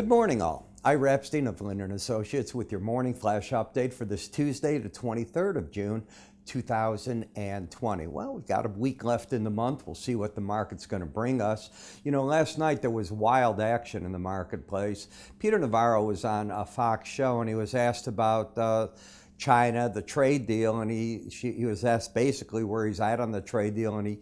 Good morning, all. Ira Epstein of Linn Associates with your morning flash update for this Tuesday, the 23rd of June, 2020. Well, we've got a week left in the month. We'll see what the market's going to bring us. You know, last night there was wild action in the marketplace. Peter Navarro was on a Fox show and he was asked about China, the trade deal, and he was asked basically where he's at on the trade deal, and he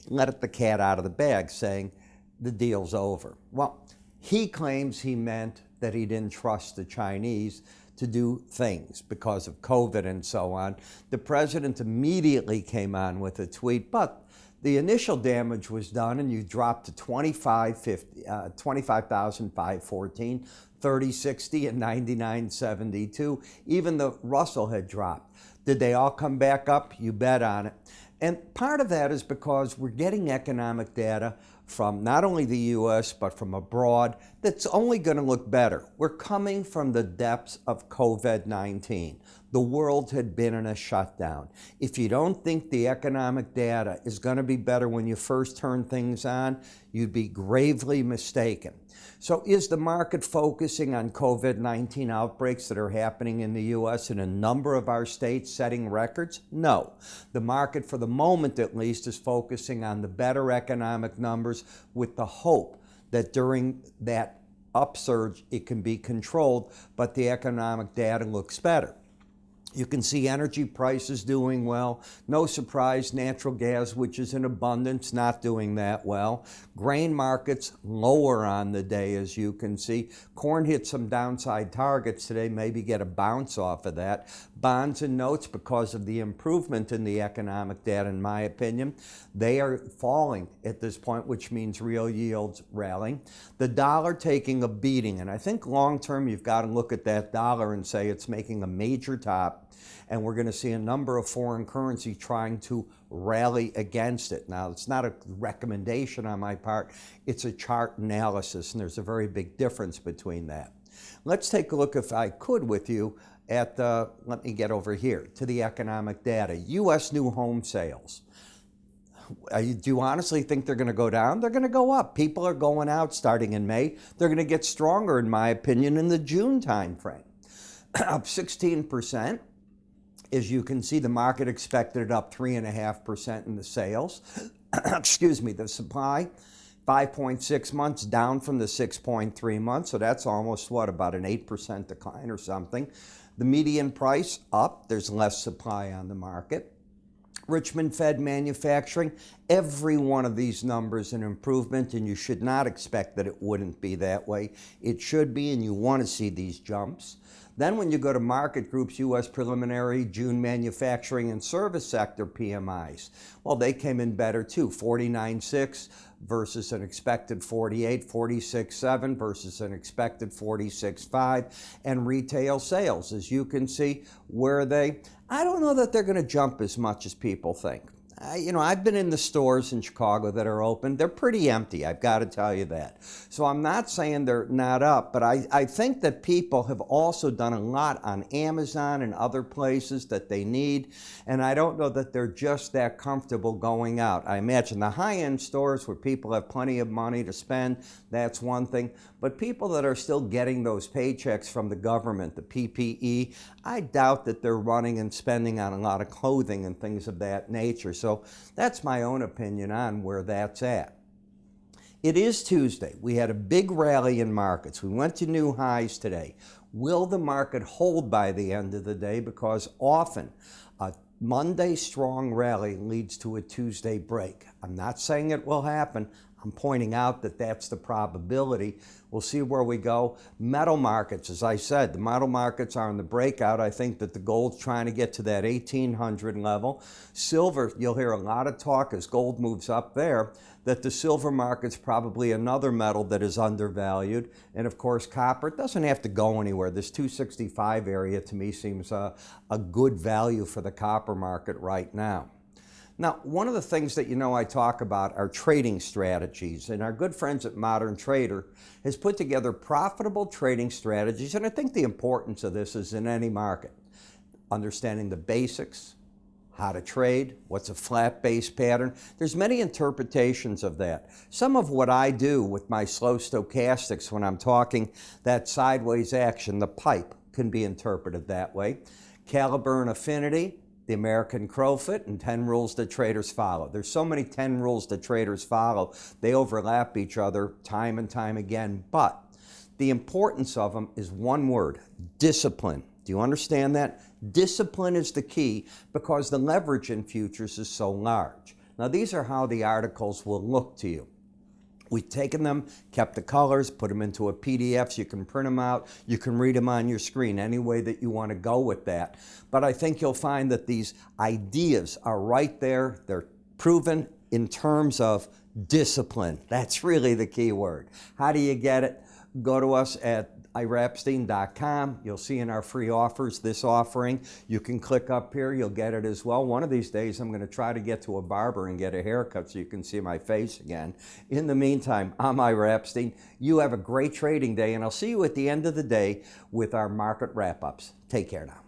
let the cat out of the bag, saying the deal's over. Well, he claims he meant that he didn't trust the Chinese to do things because of COVID and so on. The president immediately came on with a tweet, but the initial damage was done and you dropped to 25,514, 3060 and 9972. Even the Russell had dropped. Did they all come back up? You bet on it. And part of that is because we're getting economic data from not only the U.S. but from abroad that's only going to look better. We're coming from the depths of COVID-19. The world had been in a shutdown. If you don't think the economic data is going to be better when you first turn things on, you'd be gravely mistaken. So is the market focusing on COVID-19 outbreaks that are happening in the U.S. and a number of our states setting records? No. The market, for the moment at least, is focusing on the better economic numbers with the hope that during that upsurge it can be controlled, but the economic data looks better. You can see energy prices doing well. No surprise, natural gas, which is in abundance, not doing that well. Grain markets lower on the day, as you can see. Corn hit some downside targets today, maybe get a bounce off of that. Bonds and notes, because of the improvement in the economic data, in my opinion, they are falling at this point, which means real yields rallying. The dollar taking a beating, and I think long term you've got to look at that dollar and say it's making a major top. And we're going to see a number of foreign currency trying to rally against it. Now, it's not a recommendation on my part. It's a chart analysis, and there's a very big difference between that. Let's take a look, if I could, with you at let me get over here, to the economic data. U.S. new home sales. Do you honestly think they're going to go down? They're going to go up. People are going out starting in May. They're going to get stronger, in my opinion, in the June timeframe. Up 16%. As you can see, the market expected it up 3.5% in the sales. Excuse me, the supply, 5.6 months, down from the 6.3 months. So that's almost, what, about an 8% decline or something. The median price up. There's less supply on the market. Richmond Fed manufacturing, every one of these numbers an improvement, and you should not expect that it wouldn't be that way. It should be, and you want to see these jumps. Then when you go to market groups, U.S. preliminary June manufacturing and service sector PMIs, well, they came in better too, 49.6 versus an expected 48, 46.7 versus an expected 46.5, and retail sales, as you can see, where are they? I don't know that they're going to jump as much as people think. I've been in the stores in Chicago that are open. They're pretty empty, I've got to tell you that. So I'm not saying they're not up, but I think that people have also done a lot on Amazon and other places that they need, and I don't know that they're just that comfortable going out. I imagine the high-end stores where people have plenty of money to spend, that's one thing, but people that are still getting those paychecks from the government, the PPE, I doubt that they're running and spending on a lot of clothing and things of that nature. So that's my own opinion on where that's at. It is Tuesday. We had a big rally in markets. We went to new highs today. Will the market hold by the end of the day? Because often a Monday strong rally leads to a Tuesday break. I'm not saying it will happen. I'm pointing out that that's the probability. We'll see where we go. Metal markets, as I said, the metal markets are in the breakout. I think that the gold's trying to get to that 1800 level. Silver, you'll hear a lot of talk as gold moves up there, that the silver market's probably another metal that is undervalued. And of course, copper, it doesn't have to go anywhere. This 265 area to me seems a good value for the copper market right now. Now, one of the things that I talk about are trading strategies, and our good friends at Modern Trader has put together profitable trading strategies, and I think the importance of this is in any market. Understanding the basics, how to trade, what's a flat base pattern. There's many interpretations of that. Some of what I do with my slow stochastics when I'm talking that sideways action, the pipe, can be interpreted that way. Caliber and affinity, the American crowfoot, and 10 rules that traders follow. There's so many 10 rules that traders follow. They overlap each other time and time again, but the importance of them is one word: discipline. Do you understand that? Discipline is the key because the leverage in futures is so large. Now, these are how the articles will look to you. We've taken them, kept the colors, put them into a PDF so you can print them out. You can read them on your screen any way that you want to go with that. But I think you'll find that these ideas are right there. They're proven in terms of discipline. That's really the key word. How do you get it? Go to us at iraepstein.com. You'll see in our free offers this offering. You can click up here. You'll get it as well. One of these days, I'm going to try to get to a barber and get a haircut so you can see my face again. In the meantime, I'm Ira Epstein. You have a great trading day, and I'll see you at the end of the day with our market wrap-ups. Take care now.